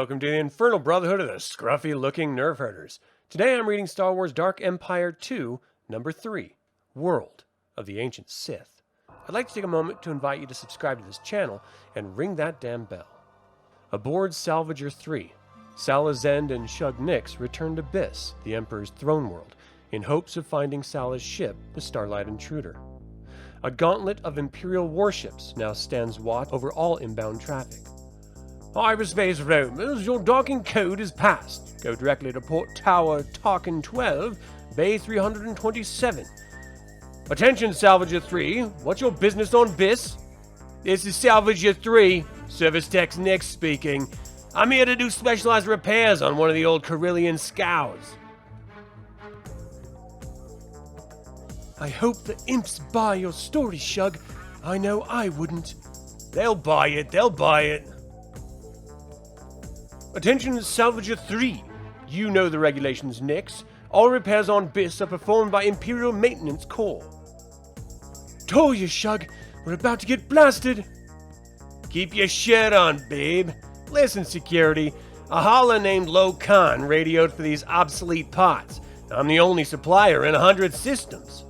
Welcome to the Infernal Brotherhood of the scruffy-looking Nerf herders. Today I'm reading Star Wars Dark Empire II, number 3, World of the Ancient Sith. I'd like to take a moment to invite you to subscribe to this channel and ring that damn bell. Aboard Salvager 3, Sala Zend and Shug Nix return to Biss, the Emperor's throne world, in hopes of finding Sala's ship, the Starlight Intruder. A gauntlet of Imperial warships now stands watch over all inbound traffic. Hyperspace roamers, your docking code is passed. Go directly to Port Tower Tarkin 12, Bay 327. Attention, Salvager 3. What's your business on Biss? This is Salvager 3. Service Tech's Nix speaking. I'm here to do specialized repairs on one of the old Corellian scows. I hope the imps buy your story, Shug. I know I wouldn't. They'll buy it. Attention, Salvager 3. You know the regulations, Nix. All repairs on Biss are performed by Imperial Maintenance Corps. Told you, Shug. We're about to get blasted. Keep your shirt on, babe. Listen, security. A holla named Lo Khan radioed for these obsolete parts. I'm the only supplier in 100 systems.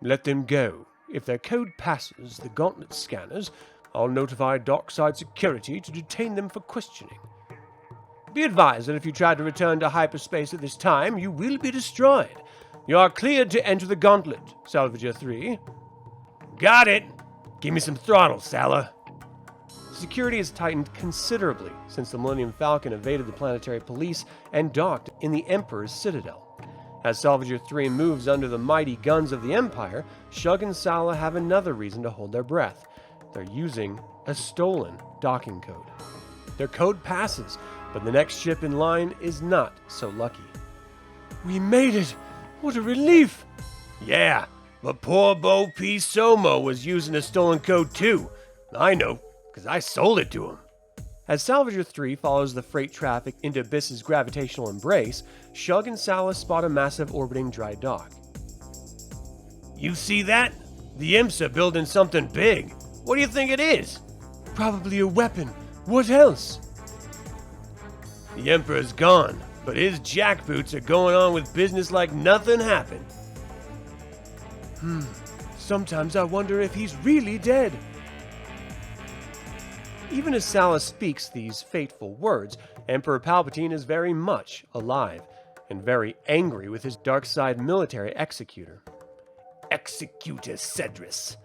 Let them go. If their code passes the gauntlet scanners, I'll notify dockside security to detain them for questioning. Be advised that if you try to return to hyperspace at this time, you will be destroyed. You are cleared to enter the gauntlet, Salvager 3. Got it! Give me some throttle, Sala. Security has tightened considerably since the Millennium Falcon evaded the planetary police and docked in the Emperor's Citadel. As Salvager 3 moves under the mighty guns of the Empire, Shug and Sala have another reason to hold their breath. They're using a stolen docking code. Their code passes, but the next ship in line is not so lucky. We made it! What a relief! Yeah, but poor Bo P. Somo was using a stolen code too. I know, because I sold it to him. As Salvager 3 follows the freight traffic into Biss's gravitational embrace, Shug and Sala spot a massive orbiting dry dock. You see that? The imps are building something big. What do you think it is? Probably a weapon. What else? The Emperor's gone, but his jackboots are going on with business like nothing happened. Sometimes I wonder if he's really dead. Even as Sala speaks these fateful words, Emperor Palpatine is very much alive, and very angry with his dark side military executor. Executor Cedrus,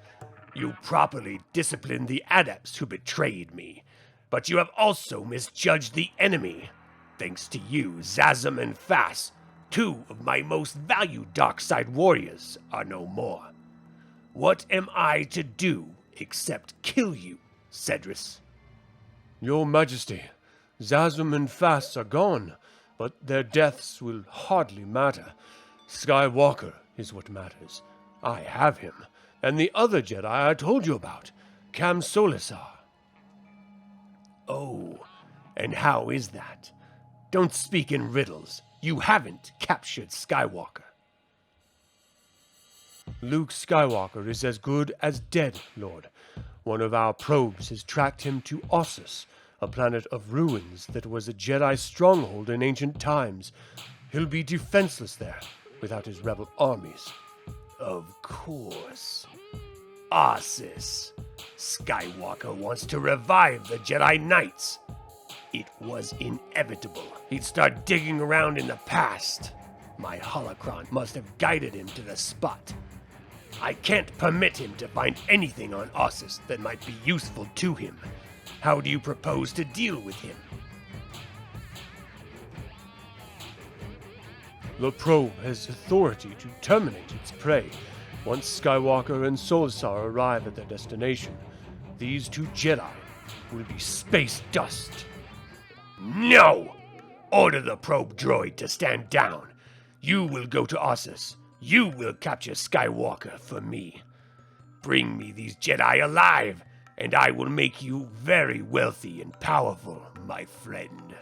you properly disciplined the adepts who betrayed me, but you have also misjudged the enemy. Thanks to you, Zazam and Fass, two of my most valued dark side warriors, are no more. What am I to do except kill you, Cedrus? Your Majesty, Zazam and Fass are gone, but their deaths will hardly matter. Skywalker is what matters. I have him, and the other Jedi I told you about, Cam Solisar. Oh, and how is that? Don't speak in riddles. You haven't captured Skywalker. Luke Skywalker is as good as dead, Lord. One of our probes has tracked him to Ossus, a planet of ruins that was a Jedi stronghold in ancient times. He'll be defenseless there, without his rebel armies. Of course. Ossus. Skywalker wants to revive the Jedi Knights. It was inevitable. He'd start digging around in the past. My holocron must have guided him to the spot. I can't permit him to find anything on Ossus that might be useful to him. How do you propose to deal with him? The probe has authority to terminate its prey. Once Skywalker and Solisar arrive at their destination, these two Jedi will be space dust. No! Order the probe droid to stand down. You will go to Ossus. You will capture Skywalker for me. Bring me these Jedi alive, and I will make you very wealthy and powerful, my friend.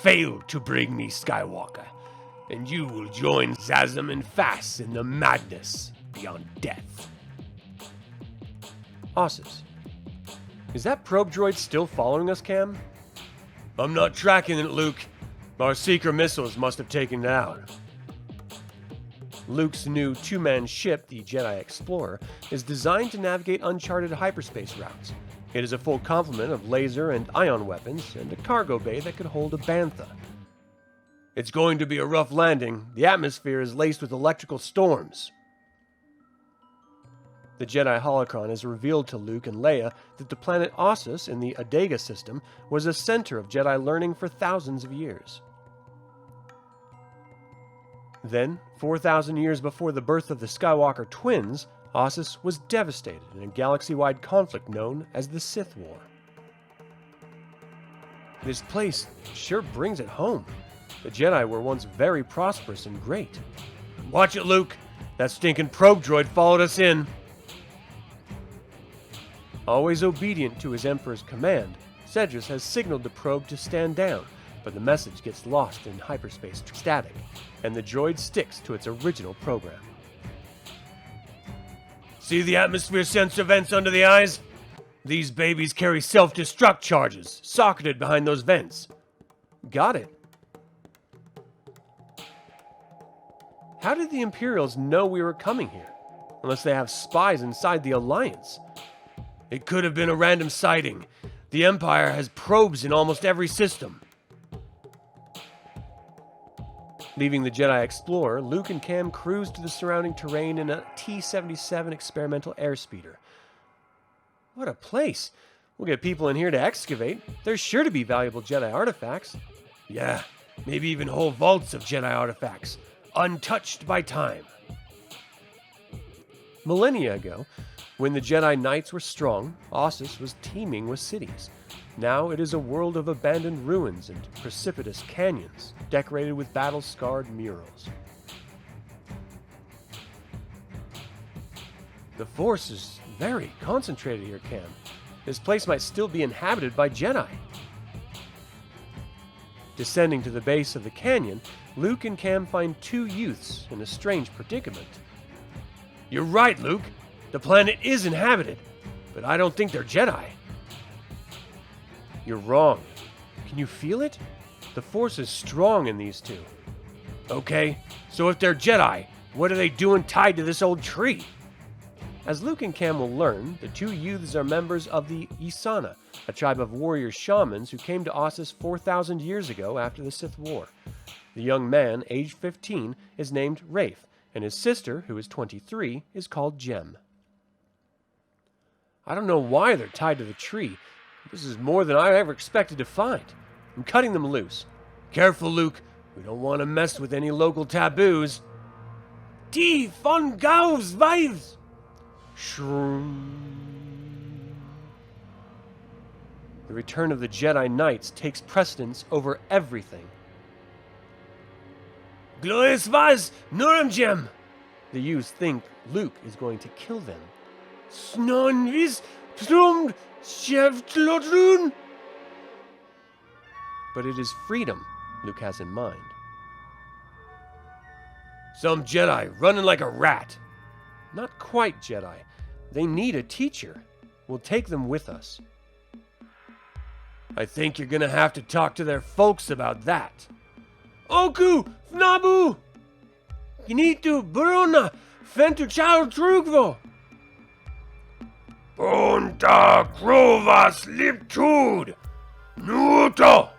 Fail to bring me Skywalker, and you will join Zazam and Fass in the madness beyond death. Ossus. Is that probe droid still following us, Cam? I'm not tracking it, Luke. Our seeker missiles must have taken it out. Luke's new two-man ship, the Jedi Explorer, is designed to navigate uncharted hyperspace routes. It is a full complement of laser and ion weapons and a cargo bay that could hold a bantha. It's going to be a rough landing. The atmosphere is laced with electrical storms. The Jedi Holocron has revealed to Luke and Leia that the planet Ossus in the Adega system was a center of Jedi learning for thousands of years. Then, 4,000 years before the birth of the Skywalker twins, Ossus was devastated in a galaxy-wide conflict known as the Sith War. This place sure brings it home. The Jedi were once very prosperous and great. Watch it, Luke! That stinking probe droid followed us in! Always obedient to his Emperor's command, Cedrus has signaled the probe to stand down, but the message gets lost in hyperspace static, and the droid sticks to its original program. See the atmosphere sensor vents under the eyes? These babies carry self-destruct charges, socketed behind those vents. Got it. How did the Imperials know we were coming here? Unless they have spies inside the Alliance. It could have been a random sighting. The Empire has probes in almost every system. Leaving the Jedi Explorer, Luke and Cam cruise to the surrounding terrain in a T-77 experimental airspeeder. What a place! We'll get people in here to excavate. There's sure to be valuable Jedi artifacts. Yeah, maybe even whole vaults of Jedi artifacts, untouched by time. Millennia ago, when the Jedi Knights were strong, Ossus was teeming with cities. Now it is a world of abandoned ruins and precipitous canyons, decorated with battle-scarred murals. The Force is very concentrated here, Cam. This place might still be inhabited by Jedi. Descending to the base of the canyon, Luke and Cam find two youths in a strange predicament. You're right, Luke. The planet is inhabited, but I don't think they're Jedi. You're wrong. Can you feel it? The Force is strong in these two. Okay, so if they're Jedi, what are they doing tied to this old tree? As Luke and Cam will learn, the two youths are members of the Isana, a tribe of warrior shamans who came to Ossus 4,000 years ago after the Sith War. The young man, aged 15, is named Rafe, and his sister, who is 23, is called Jem. I don't know why they're tied to the tree. This is more than I ever expected to find. I'm cutting them loose. Careful, Luke. We don't want to mess with any local taboos. Die von Gaus Wives! Shroom. The return of the Jedi Knights takes precedence over everything. Glorious was Nuramjem! The youths think Luke is going to kill them. Snonvis Strum Shevtlodrun! But it is freedom Luke has in mind. Some Jedi running like a rat. Not quite Jedi. They need a teacher. We'll take them with us. I think you're gonna have to talk to their folks about that. Oku! Fnabu! Ginitu Bruna! Fentu Chao Trugvo! Ponta Krovas Liptud! Nuto!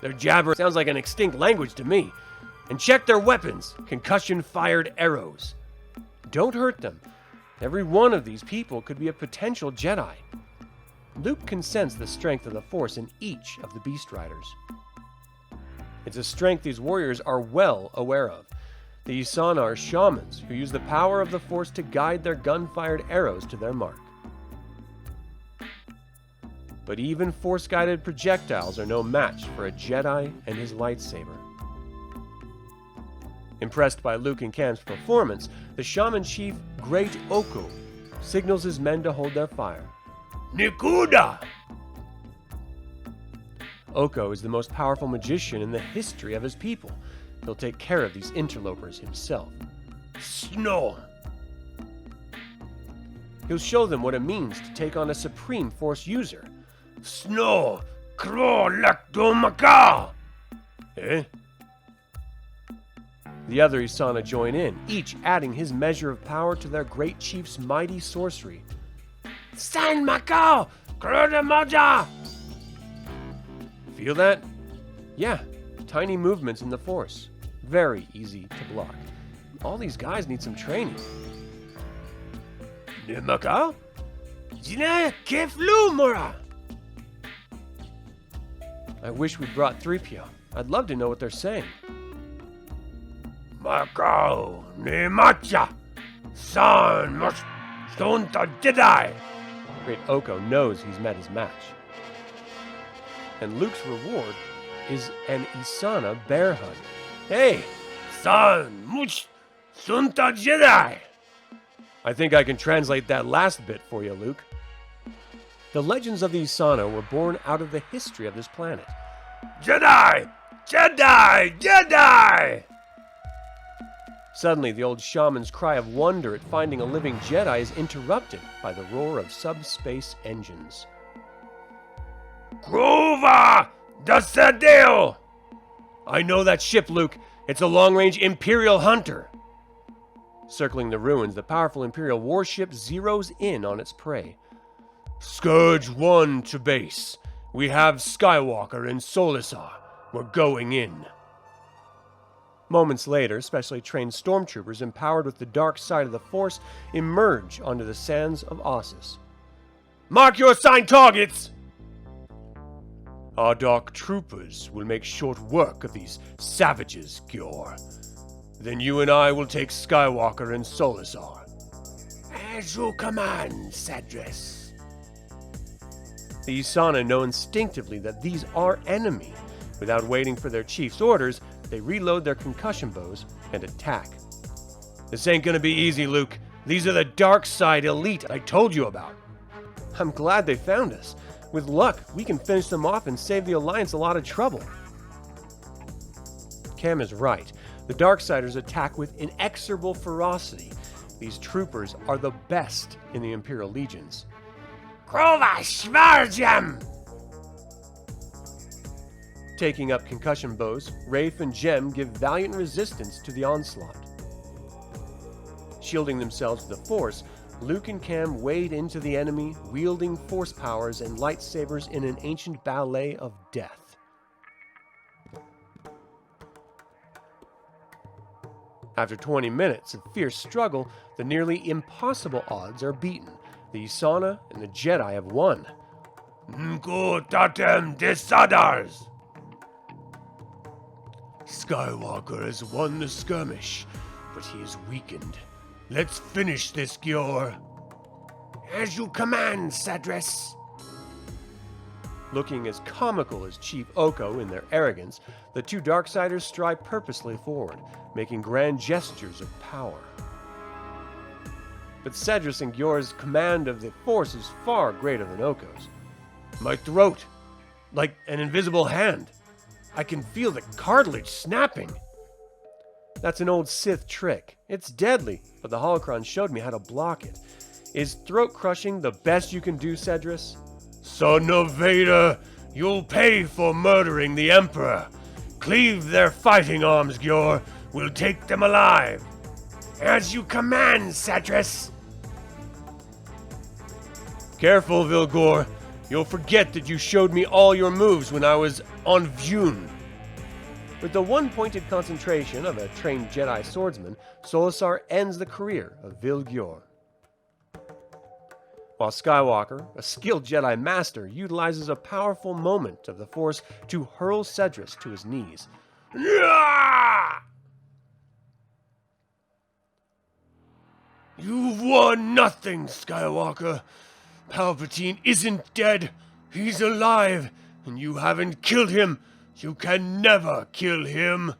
Their jabber sounds like an extinct language to me. And check their weapons, concussion-fired arrows. Don't hurt them. Every one of these people could be a potential Jedi. Luke can sense the strength of the Force in each of the Beast Riders. It's a strength these warriors are well aware of. The Isana are shamans who use the power of the Force to guide their gun-fired arrows to their mark. But even Force-guided projectiles are no match for a Jedi and his lightsaber. Impressed by Luke and Cam's performance, the shaman chief Great Oko signals his men to hold their fire. Nikuda! Oko is the most powerful magician in the history of his people. He'll take care of these interlopers himself. Snow! He'll show them what it means to take on a Supreme Force user. Snow, Kro, Lekdo, Maka! Eh? The other Isana join in, each adding his measure of power to their great chief's mighty sorcery. San Makao! Krodamoja! Feel that? Yeah, tiny movements in the Force. Very easy to block. All these guys need some training. Nimaka? Jina Keflu Mora! I wish we'd brought 3PO. I'd love to know what they're saying. Makao Nemacha! San Mush Stonta Jedi! Great Oko knows he's met his match. And Luke's reward is an Isana bear hug. Hey! San Mush Stonta Jedi! I think I can translate that last bit for you, Luke. The legends of the Isana were born out of the history of this planet. Jedi! Jedi! Jedi! Suddenly, the old shaman's cry of wonder at finding a living Jedi is interrupted by the roar of subspace engines. Grova! Dasadeo! I know that ship, Luke. It's a long-range Imperial hunter. Circling the ruins, the powerful Imperial warship zeroes in on its prey. Scourge 1 to base. We have Skywalker and Solisar. We're going in. Moments later, specially trained stormtroopers empowered with the dark side of the Force emerge onto the sands of Ossus. Mark your assigned targets! Our dark troopers will make short work of these savages, Gior. Then you and I will take Skywalker and Solisar. As you command, Cedrus. The Isana know instinctively that these are enemy. Without waiting for their chief's orders, they reload their concussion bows and attack. This ain't gonna be easy, Luke. These are the dark side elite I told you about. I'm glad they found us. With luck, we can finish them off and save the Alliance a lot of trouble. Cam is right. The Darksiders attack with inexorable ferocity. These troopers are the best in the Imperial Legions. Krova Schwarjam! Taking up concussion bows, Rafe and Jem give valiant resistance to the onslaught. Shielding themselves with the Force, Luke and Cam wade into the enemy, wielding Force powers and lightsabers in an ancient ballet of death. After 20 minutes of fierce struggle, the nearly impossible odds are beaten. The Isana and the Jedi have won. Nko tatem desadars! Skywalker has won the skirmish, but he is weakened. Let's finish this, Gior. As you command, Cedrus. Looking as comical as Chief Oko in their arrogance, the two Darksiders stride purposely forward, making grand gestures of power. But Cedrus and Gior's command of the Force is far greater than Oko's. My throat, like an invisible hand. I can feel the cartilage snapping. That's an old Sith trick. It's deadly, but the Holocron showed me how to block it. Is throat crushing the best you can do, Cedrus? Son of Vader, you'll pay for murdering the Emperor. Cleave their fighting arms, Gior. We'll take them alive. As you command, Cedrus. Careful, Vilgor. You'll forget that you showed me all your moves when I was on Vune. With the one-pointed concentration of a trained Jedi swordsman, Solisar ends the career of Vilgor. While Skywalker, a skilled Jedi Master, utilizes a powerful moment of the Force to hurl Cedrus to his knees. You've won nothing, Skywalker. Palpatine isn't dead. He's alive, and you haven't killed him. You can never kill him.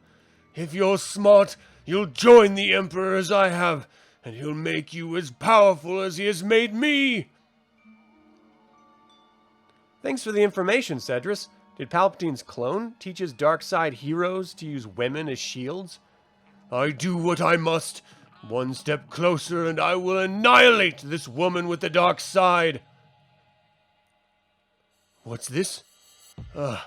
If you're smart, you'll join the Emperor as I have, and he'll make you as powerful as he has made me. Thanks for the information, Cedrus. Did Palpatine's clone teach his dark side heroes to use women as shields? I do what I must. One step closer and I will annihilate this woman with the dark side. What's this? The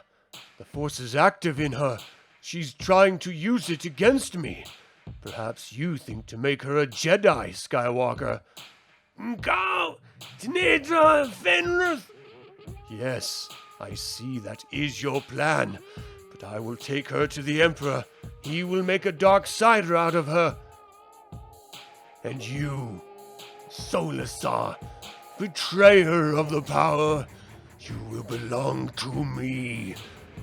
force is active in her. She's trying to use it against me. Perhaps you think to make her a Jedi, Skywalker. Go! Yes, I see that is your plan. But I will take her to the Emperor. He will make a dark sider out of her. And you, Solasar, betrayer of the power, you will belong to me.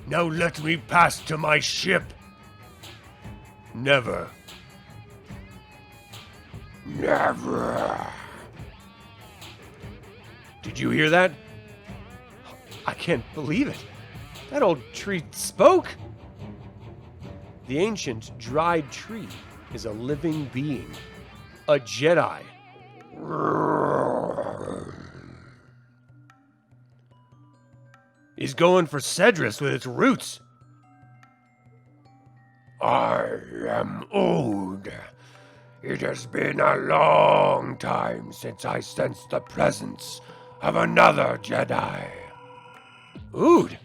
Now let me pass to my ship. Never. Never. Did you hear that? I can't believe it. That old tree spoke. The ancient dried tree is a living being. A Jedi. He's going for Cedrus with its roots. I am old. It has been a long time since I sensed the presence of another Jedi. Ood?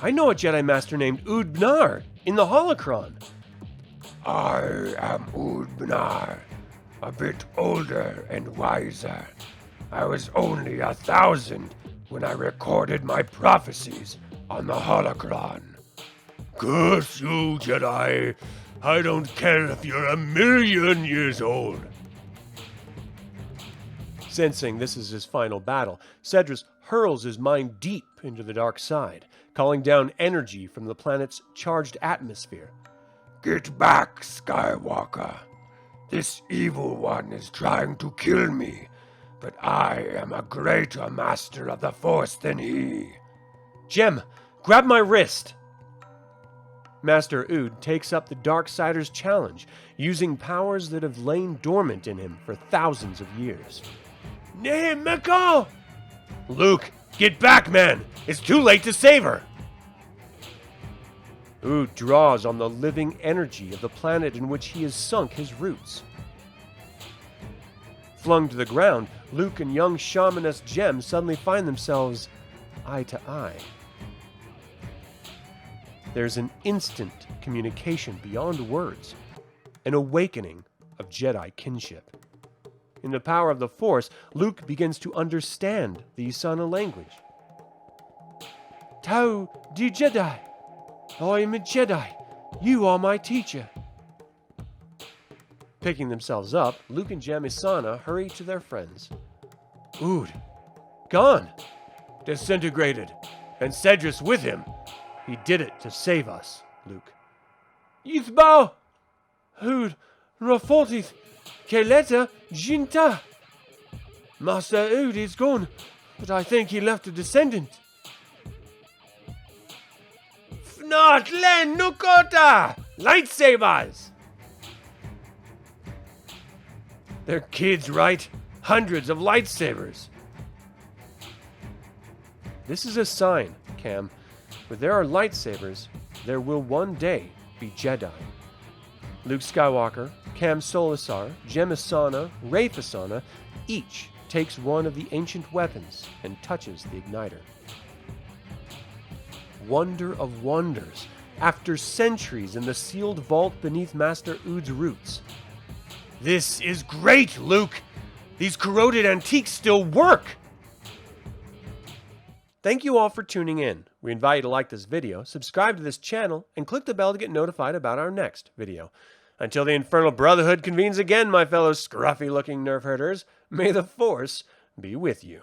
I know a Jedi Master named Ood Bnar in the Holocron. I am Ood Bnar, a bit older and wiser. I was only 1,000 when I recorded my prophecies on the Holocron. Curse you, Jedi. I don't care if you're 1,000,000 years old. Sensing this is his final battle, Cedrus hurls his mind deep into the dark side, calling down energy from the planet's charged atmosphere. Get back, Skywalker. This evil one is trying to kill me, but I am a greater master of the Force than he. Jem, grab my wrist! Master Ood takes up the Darksider's challenge, using powers that have lain dormant in him for thousands of years. Nay, Miko! Luke, get back, man! It's too late to save her! Ood draws on the living energy of the planet in which he has sunk his roots. Flung to the ground, Luke and young shamaness Jem suddenly find themselves eye to eye. There's an instant communication beyond words, an awakening of Jedi kinship. In the power of the Force, Luke begins to understand the Usana language. Tau di Jedi. I am a Jedi. You are my teacher. Picking themselves up, Luke and Jem Usana hurry to their friends. Ood. Gone. Disintegrated. And Cedrus with him. He did it to save us, Luke. Yuthbao! Ood. Rafortith. Keleta Jinta. Master Ood is gone, but I think he left a descendant. Fnot Len Nukota! Lightsabers! They're kids, right? Hundreds of lightsabers. This is a sign, Cam. Where there are lightsabers, there will one day be Jedi. Luke Skywalker, Cam Solasar, Jem Usana, Rafe Usana, each takes one of the ancient weapons and touches the igniter. Wonder of wonders, after centuries in the sealed vault beneath Master Ood's roots. This is great, Luke! These corroded antiques still work! Thank you all for tuning in. We invite you to like this video, subscribe to this channel, and click the bell to get notified about our next video. Until the Infernal Brotherhood convenes again, my fellow scruffy-looking Nerf herders, may the Force be with you.